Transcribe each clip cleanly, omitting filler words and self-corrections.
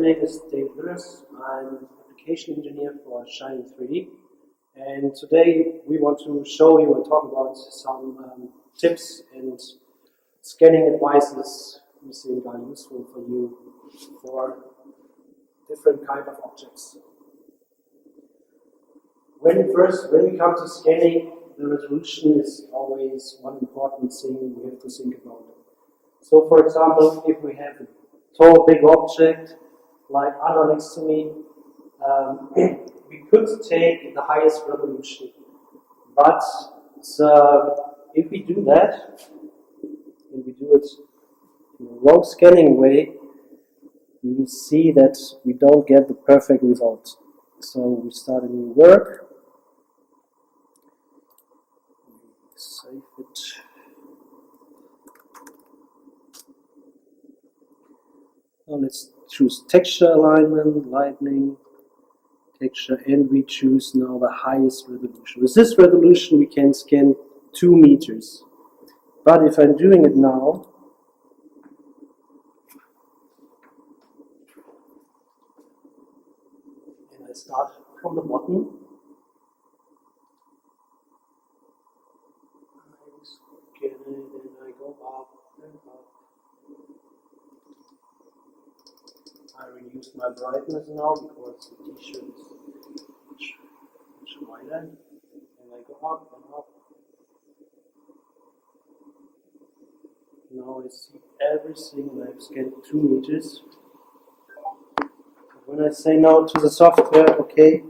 name is David Lewis. I'm an application engineer for Shining 3D, and today we want to show you and talk about some tips and scanning advices we think are useful for you for different kind of objects. When we come to scanning, the resolution is always one important thing we have to think about. So, for example, if we have a tall, big object like Anna next to me, we could take the highest resolution. But if we do that, and we do it in a wrong scanning way, we will see that we don't get the perfect result. So we start a new work. Save it. Now let's choose texture alignment, lightning, texture, and we choose now the highest resolution. With this resolution we can scan 2 meters. But if I'm doing it now, and I start from the bottom, I scan it and I go up and up. I reduce my brightness now because the t-shirt is much wider, and I go up and up. Now I see everything, and I've scanned 2 meters. When I say now to the software, okay,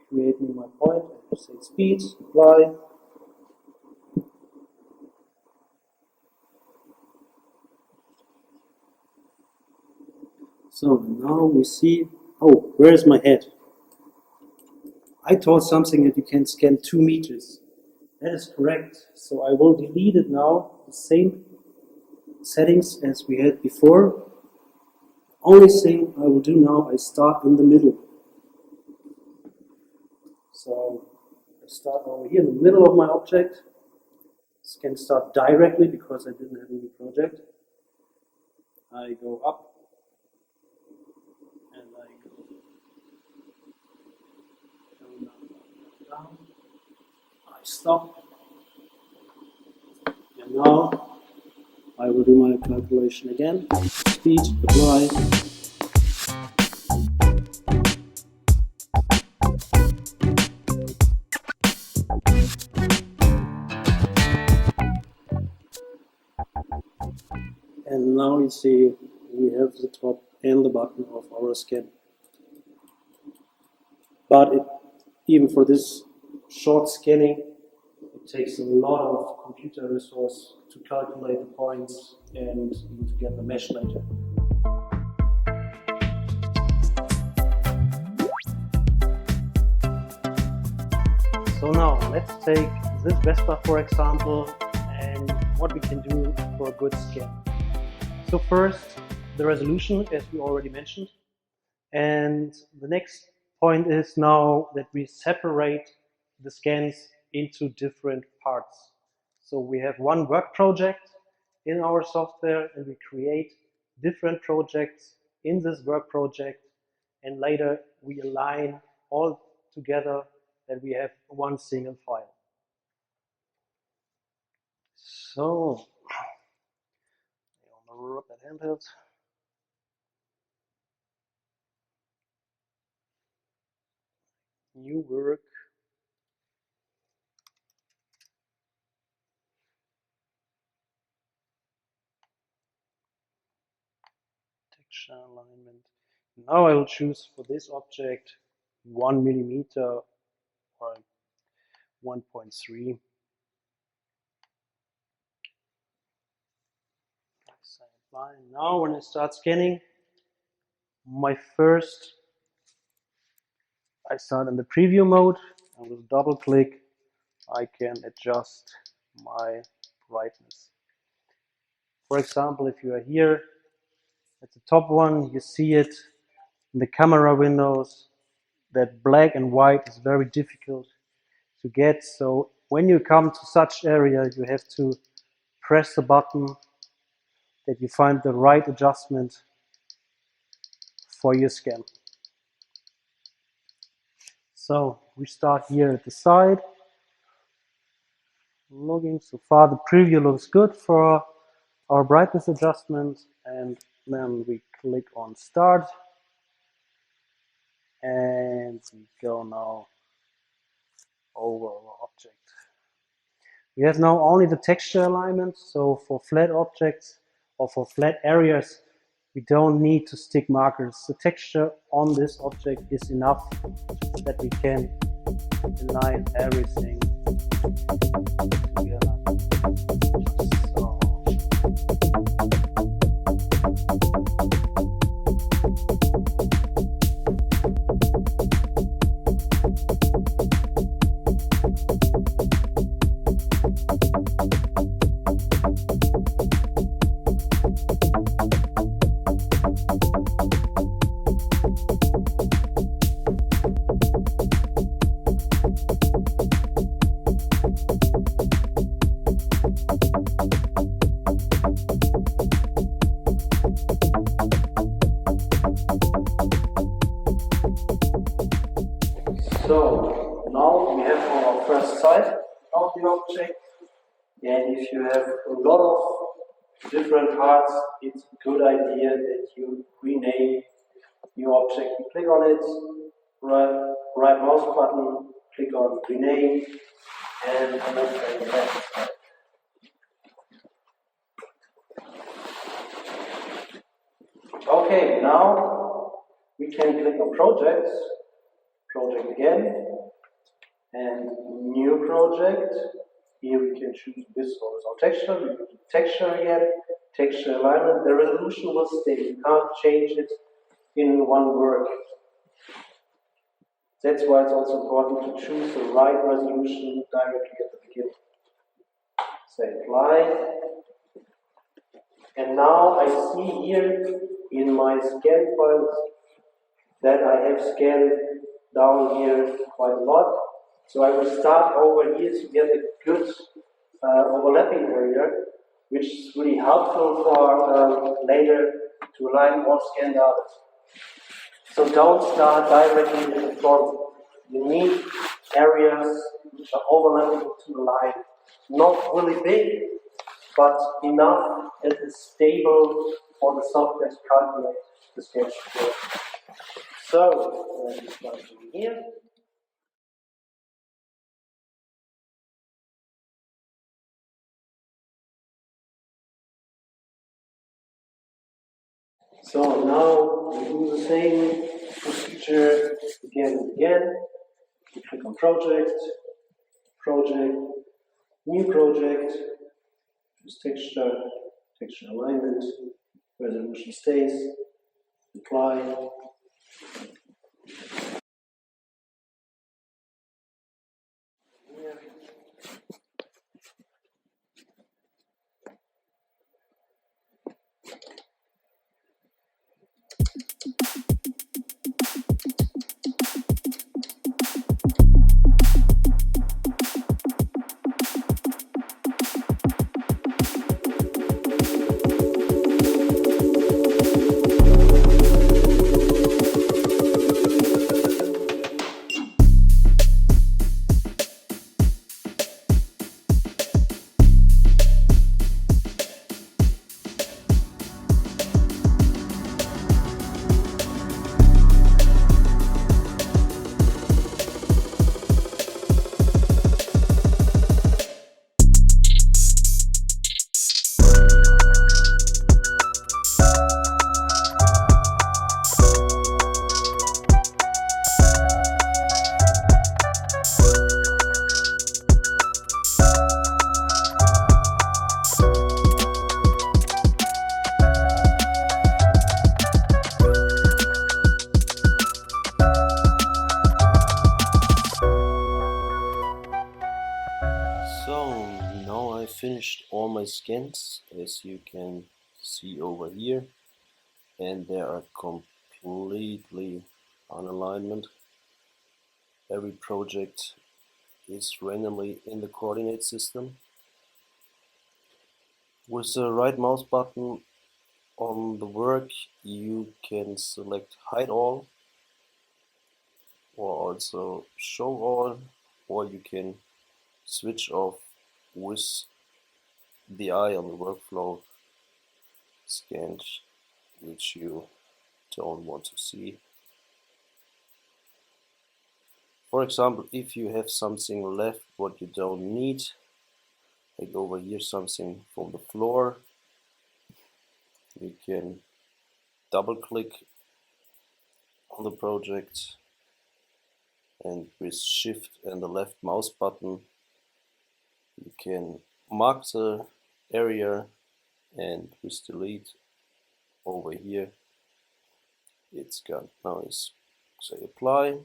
create me my point, I say speed, apply. So now we see, oh, where is my head? I told something that you can scan 2 meters. That is correct. So I will delete it now, the same settings as we had before. Only thing I will do now, I start in the middle. So I start over here in the middle of my object. This can start directly because I didn't have any project. I go up. And I go down. I stop. And now I will do my calculation again. Speed, apply. And now you see we have the top and the bottom of our scan. But even for this short scanning, it takes a lot of computer resource to calculate the points and even to get the mesh later. So now let's take this Vespa for example and what we can do for a good scan. So first, the resolution, as we already mentioned, and the next point is now that we separate the scans into different parts. So we have one work project in our software and we create different projects in this work project, and later we align all together that we have one single file. So rub that handheld. New work. Texture alignment. Now I will choose for this object 1 millimeter or 1.3. Now when I start scanning, I start in the preview mode, and with double click I can adjust my brightness. For example, if you are here at the top one, you see it in the camera windows that black and white is very difficult to get. So when you come to such area, you have to press the button that you find the right adjustment for your scan. So we start here at the side. Looking so far, the preview looks good for our brightness adjustment, and then we click on start, and we go now over our object. We have now only the texture alignment, so for flat objects or for flat areas, we don't need to stick markers. The texture on this object is enough that we can align everything together. So now we have our first side of the object, and if you have a lot of different parts, it's a good idea that you rename your object. You click on it, right mouse button, click on rename, and look at the left side. Okay, now we can click on projects, project again, and new project. Here we can choose this horizontal texture. We can do texture again, texture alignment. The resolution will stay. You can't change it in one work. That's why it's also important to choose the right resolution directly at the beginning. Say apply. And now I see here in my scan files that I have scanned down here quite a lot. So I will start over here to get a good overlapping area, which is really helpful for later to align all scanned data. So don't start directly in the front. You need areas which are overlapping to the line. Not really big, but enough that it's stable for the software to calculate the sketch. So let's start from here. So now we do the same procedure again and again. We click on project, project, new project, choose texture, texture alignment, resolution stays, apply. So now I finished all my scans, as you can see over here, and they are completely on alignment. Every project is randomly in the coordinate system. With the right mouse button, On the work you can select hide all or also show all, or you can switch off with the eye on the workflow scanned which you don't want to see. For example, if you have something left what you don't need, like over here something from the floor, you can double click on the project and with shift and the left mouse button you can mark the area, and with delete over here it's gone. Now is say apply,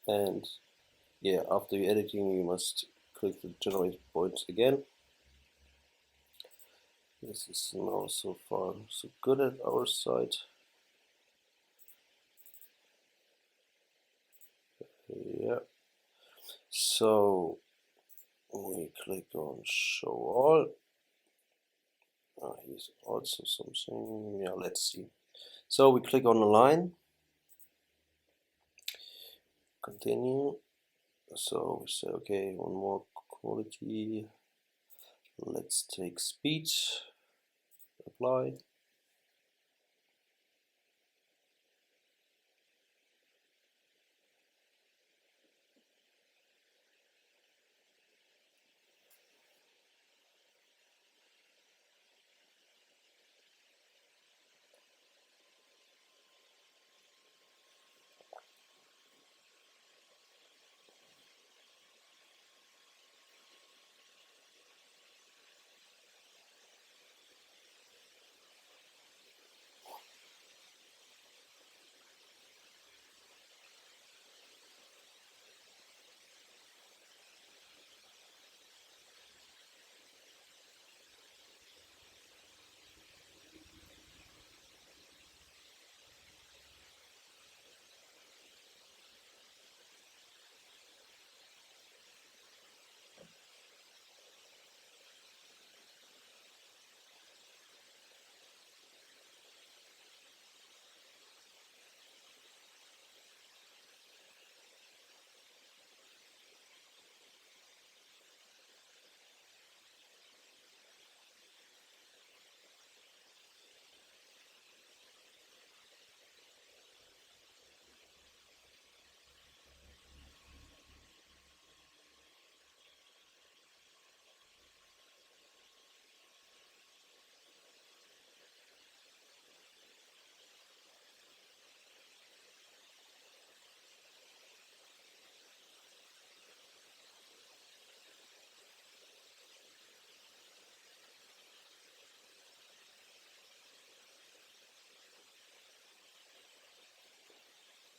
and yeah, after editing you must click the generate point again. This is now so far so good at our side. Yeah, so we click on show all. Here's also something, yeah, let's see. So we click on the line, continue. So we say okay, one more quality, let's take speed, apply.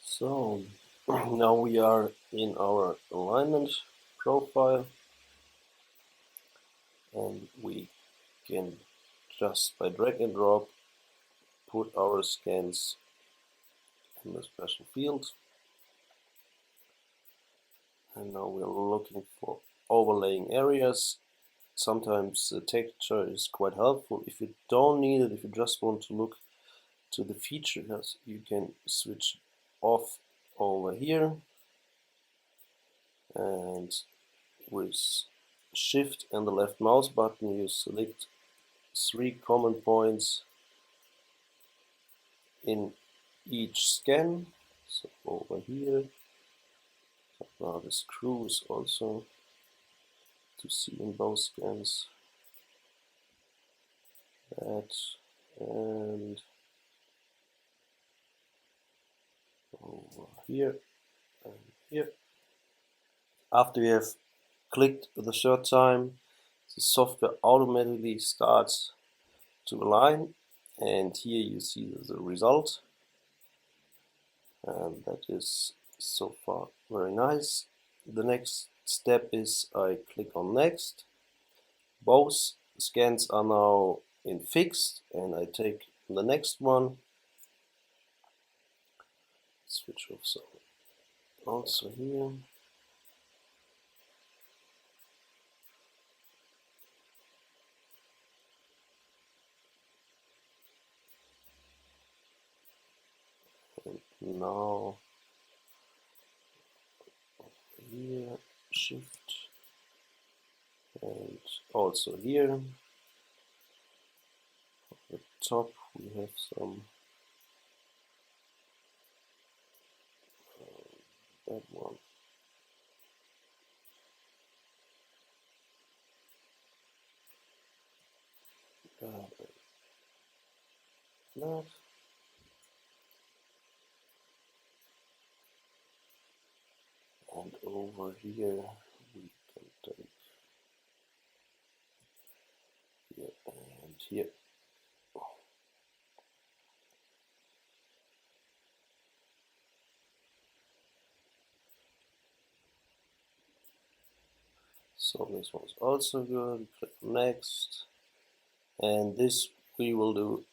So now we are in our alignment profile, and we can just by drag and drop put our scans in the special field. And now we're looking for overlaying areas. Sometimes the texture is quite helpful. If you don't need it, if you just want to look to the features, you can switch off over here, and with shift and the left mouse button you select 3 common points in each scan. So over here, now the screws also to see in both scans, that, and over here and here. After you have clicked the third time, the software automatically starts to align, and here you see the result, and that is so far very nice. The next step is I click on next. Both scans are now in fixed, and I take the next one, switch off some also here. And now here, shift, and also here at the top we have some that one. That. And over here we can take here and here. So this one's also good. Click next, and this we will do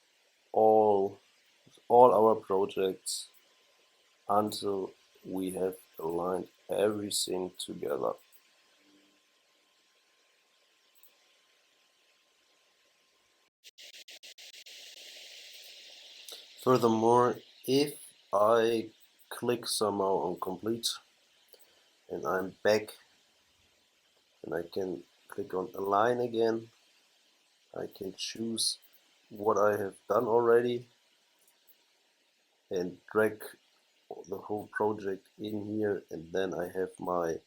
all our projects until we have aligned everything together. Furthermore, if I click somehow on complete and I'm back and I can click on align again, I can choose what I have done already and drag the whole project in here, and then I have my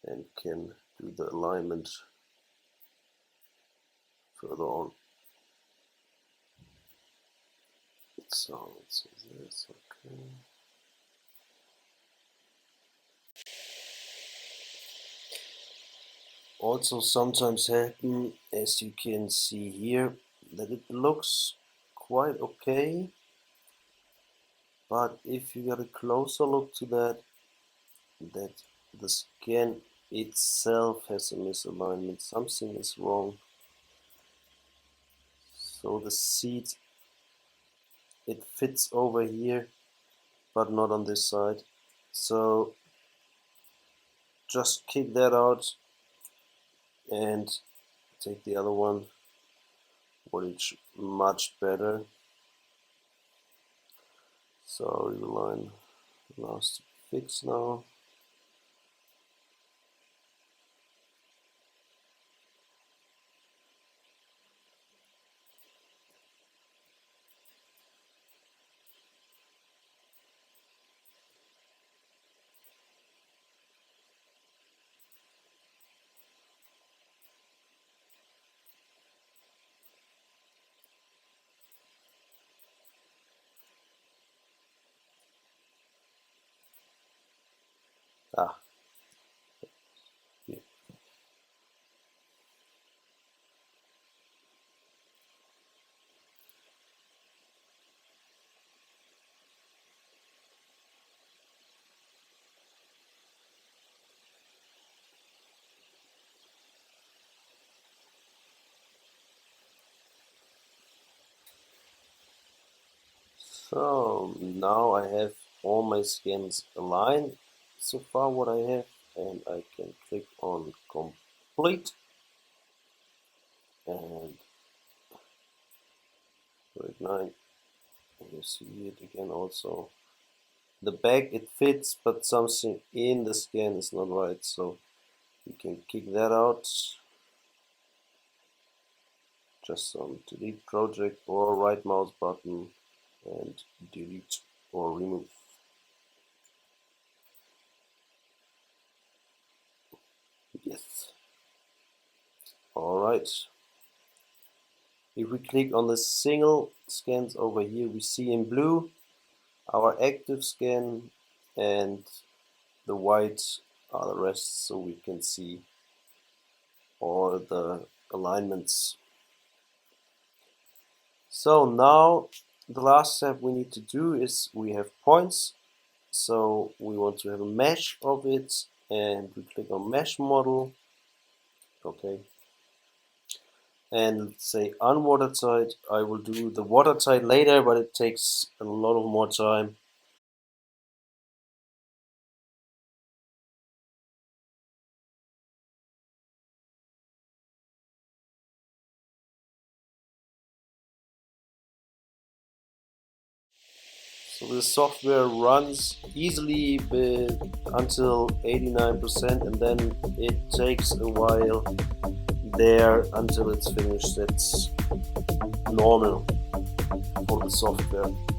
and can do the alignment further on. So let's see this, okay. Also sometimes happen, as you can see here, that it looks quite okay, but if you get a closer look to that the scan itself has a misalignment, something is wrong. So the seat, it fits over here, but not on this side. So just kick that out and take the other one, what is much better. So you line last fix now. Ah, here. So now I have all my scans aligned so far what I have, and I can click on complete and ignite. You see it again also. The back it fits, but something in the scan is not right, so you can kick that out. Just on delete project or right mouse button and delete or remove. Yes. Alright. If we click on the single scans over here, we see in blue our active scan, and the white are the rest, so we can see all the alignments. So now the last step we need to do is we have points, so we want to have a mesh of it, and we click on mesh model. Okay, and let's say unwatertight. I will do the watertight later, but it takes a lot of more time. So the software runs easily until 89%, and then it takes a while there until it's finished. That's normal for the software.